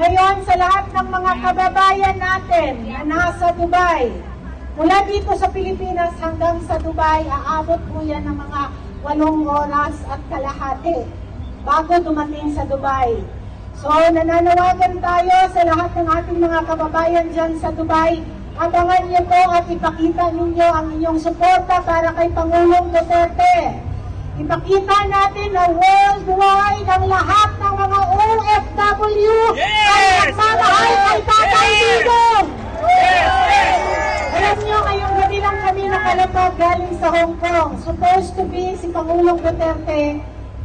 Ngayon, sa lahat ng mga kababayan natin na nasa Dubai, mula dito sa Pilipinas hanggang sa Dubai, aabot po yan ng mga 8 oras at kalahati bago dumating sa Dubai. So, nananawagan tayo sa lahat ng ating mga kababayan dyan sa Dubai. Abangan niyo po at ipakita ninyo ang inyong suporta para kay Pangulong Duterte. Ipakita natin na worldwide ang lahat ng mga OFW ay nagmamahal kay Tatay Digong. Alam nyo, ngayong gabi lang kami nakalapag galing sa Hong Kong. Supposed to be si Pangulong Duterte,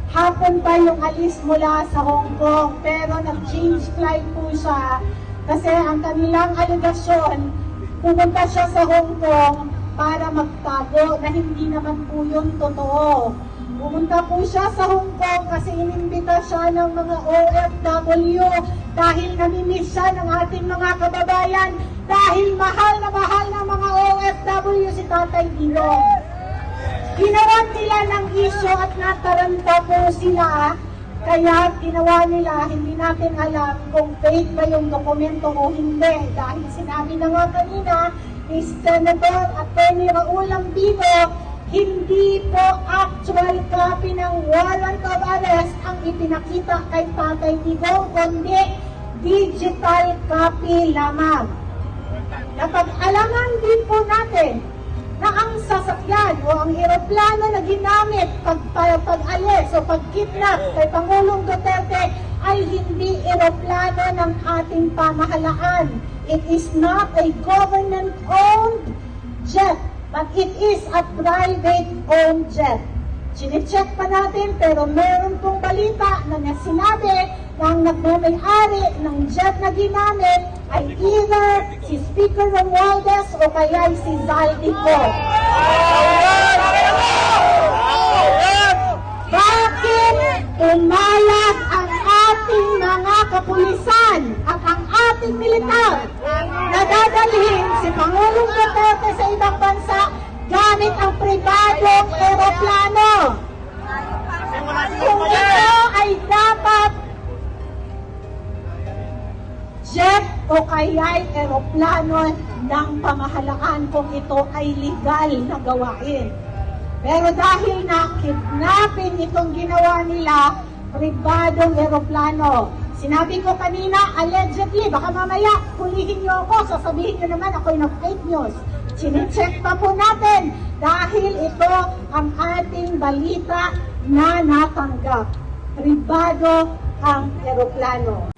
hapon pa yung alis mula sa Hong Kong. Pero nag-change flight po siya kasi ang kanilang aligasyon, pumunta siya sa Hong Kong para magtago na hindi naman po yun totoo. Pumunta po siya sa Hong Kong kasi inimbita siya ng mga OFW dahil namimiss siya ng ating mga kababayan dahil mahal na mga OFW si Tatay Digong. Ginawa nila ng isyo at nataranta po sila, kaya ginawa nila, hindi natin alam kung fake ba yung dokumento o hindi dahil sinabi na nga kanina ni Senator Atty. Raul Lambido, hindi po actual copy ng warrant of arrest ang ipinakita kay Tatay Digong, kundi digital copy lamang. Napag-alaman din po natin na ang sasakyan o ang eroplano na ginamit pag-alis o pag-kidnap kay Pangulong Duterte ay hindi eroplano ng ating pamahalaan. It is not a government-owned jet, but it is a private-owned jet. Sine-check pa natin pero meron pong balita na sinabi na ang nagmamay-ari ng jet na ginamit ay either si Speaker Romualdez o kaya si Zaldico. Bakit umalag ang ating mga kapulisan at ang ating militar na dadalhin si Pangulong Duterte sa ibang bansa gamit ang pribadong eroplano? Kung ito ay dapat jet o kaya'y eroplano ng pamahalaan kung ito ay legal na gawain. Pero dahil na kidnapping itong ginawa nila, pribadong eroplano. Sinabi ko kanina, allegedly, baka mamaya hulihin nyo ako, sasabihin nyo naman ako'y nag-fake news. Sine-check pa po natin dahil ito ang ating balita na natanggap. Pribado ang eroplano.